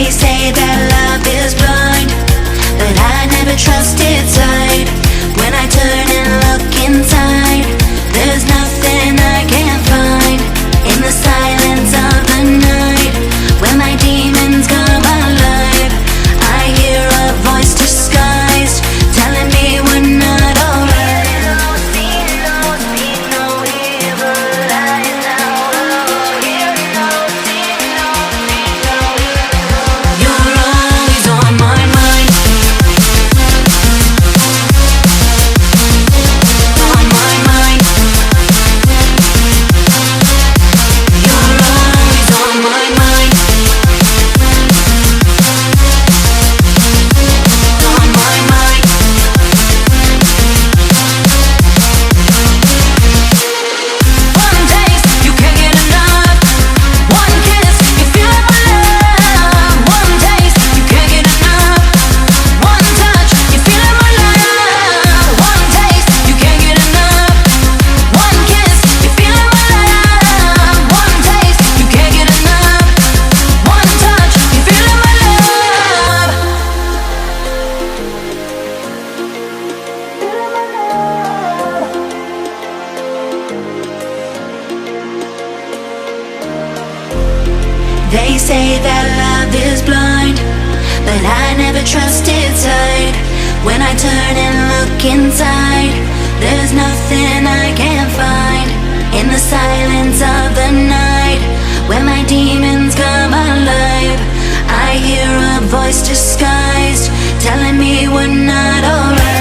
They say that love is blind, but I never trusted sight. When I turn and look inside, there's nothing I can't find. In the silence of the night, when my demons come alive, I hear a voice disguised, telling me we're not alright. You're always on my mind. On my mind. You're always on my mind. On my mind. One taste, you can't get enough. One kiss, you feel my love. One taste, you can't get enough. One touch, you feel my love. One taste, you can't get enough. One kiss, you feel my love. One taste, you can't get enough. One touch, you feel my love. They say that love is blind, but I never trusted sight. When I turn and look inside, there's nothing I can't find. In the silence of the night, when my demons come alive, I hear a voice disguised, telling me we're not alright.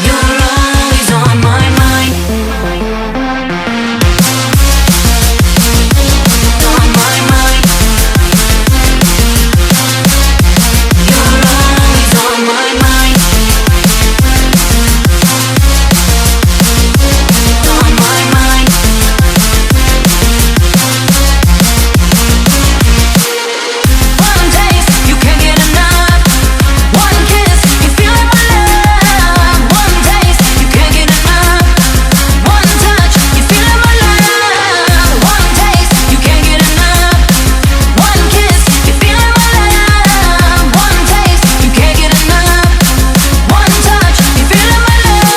You're always on my mind. On my mind. You're always on my mind. On my mind. One taste, you can't get enough. One kiss, you feel my love. One taste, you can't get enough. One touch, you feel my love. One taste, you can't get enough. One kiss, you feel my love. One taste, you can't get enough. One touch, you feel my love.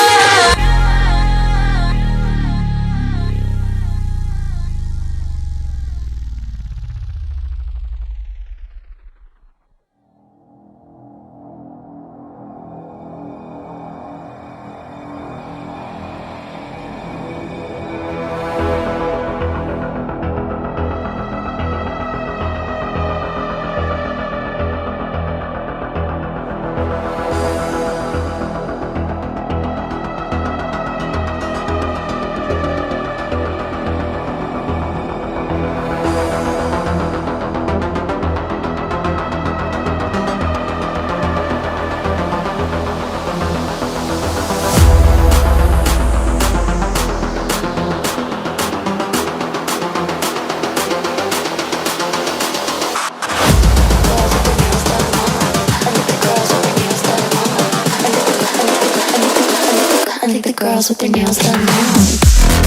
I think the girls with their nails done now.